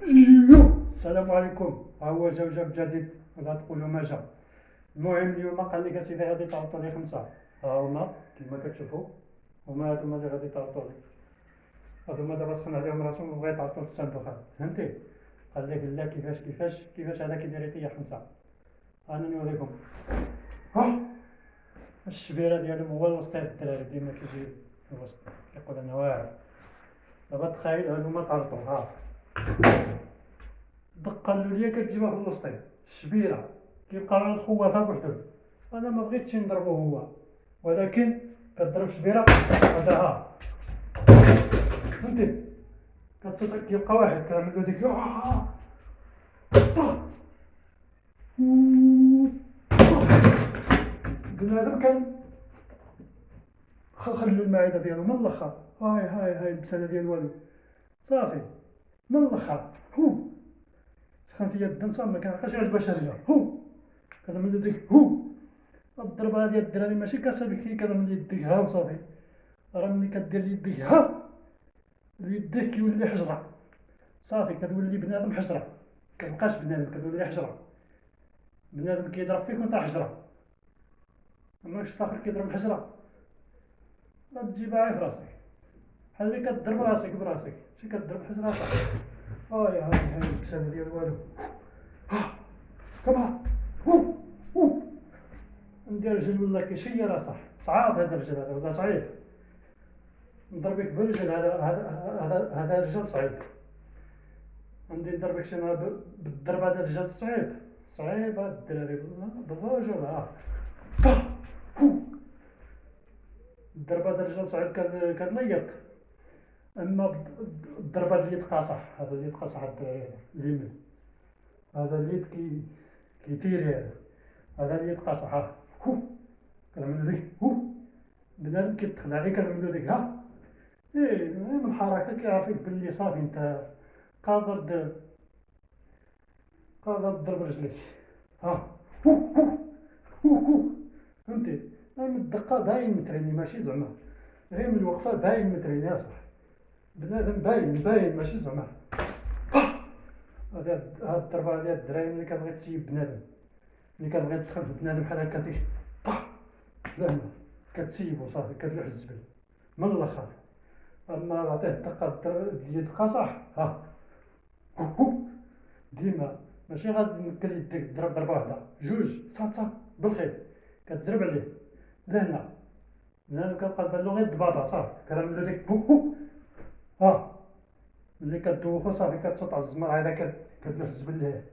السلام عليكم. ها هو جاب جديد ولا تقولوا ما جا. المهم اليوم قال لك اسيدي غادي تعطوا لي خمسه. ها هما كما كتشوفوا، هما هادوما اللي غادي تعطوا لي. هادوما دابا سخن عليهم راسهم وبغا يتعطوا للصندوق هذا، فهمتي؟ قال لك لا، كيفاش هذا كيدير ليا خمسه. انا نوريكم. ها الشبيره ديالهم هو الوسط، هاد الدراري ديما كيجي الوسط كيقول انا واعر. دابا تخيل هادوما تعرطوا، ها الدقه اللوليه كتجيبها في الوسطين، الشبيره كيبقى على الخوافه بوحدهم. انا ما بغيتش نضربو هو، ولكن كضرب شبيره هذا، ها فهمتي؟ كتصدق كيبقى واحد كنعملو ديك بنادم كان خلو المعده ديالو من الاخر. هاي البساله ديال والو صافي من الاخر. هو سخن فيا الدم صافي، ما كنعرفش على البشريه. هو كنعملو ديك الضربه ديال الدراري ماشي كاسابيكي، كنعمل يديك ها وصافي. راه ملي كدير يديك ها يديك كيولي حجره، صافي كتولي بنادم حجره، كتبقاش بنادم، كتولي حجره. بنادم كيضرب فيك وانت حجره، اما شفت اخر كيضرب الحجره تجيبها غير في راسك، بحال اللي كضرب راسك براسك، ماشي كضرب حجره صافي. هاي البساله ديال والو. ها كما هو ندير رجل ولا كيشي راه صعاب هذا الرجل، هذا ولا صعيب. نضربك بالرجل، هذا رجل صعيب. غادي نضربك شنو بالضربه ديال الرجل صعيب هاد الدراري بالرجل. ها هو الضربه ديال الرجل صعيب كتليق، اما الضربه ديال اليد قاصح. هذا اليد قاصح الدراري، اليمين هذا اليد كيتيري، هذا اليد قاصح. ها هو كنعملو ديك بنادم كيتخدع غير كنعملو ديك من الحركه كيعرف بلي صافي انت قادر تضرب رجليك. ها هو فهمتي؟ من الدقه باين متريني، ماشي زعما غير من الوقفه باين متريني اصاحبي. بنادم باين ماشي زعما. هاد الضربه ديال الدراهم ملي كتبغي تسيب بنادم، ملي كتبغي تدخل في بنادم بحال هكا ديك لهنا كتسيبو صافي، كتلوح الزبل من الاخر. اما عطيه الدقه اليد قاصح. ها هو ديما ماشي غادي نمكن يديك تضرب ضربه واحده، جوج صات بالخير كتزرب عليه لهنا. بنادم كتبقى تبان له غير الضبابه صافي، كنعملو ديك ها ملي كدوخو صافي كتصوت على الزمر هذا، كتلوح الزبل ليه.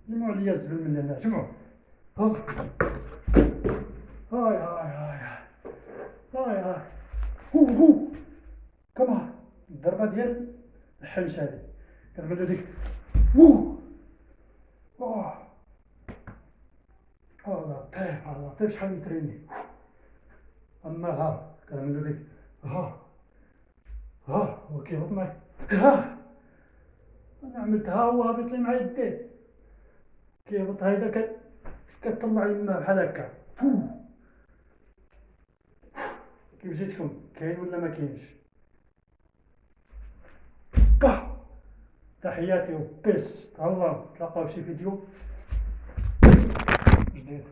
جمعوا عليا الزبل من هنا، جمعوا. هاي هو كما الضربه ديال الحنش هذه كنعملو ديك لطيف شحال نتريني. اما ها كنعملو ديك هو كيهبط معايا. انا عملت هو هابط لي مع يديه كيهبط هيدا، كطلع يماه بحال هكا. كيف جيتكم؟ كاين ولا ما كاينش؟ تحياتي وبيس. تهلاو، نتلاقاو في شي فيديو جديد.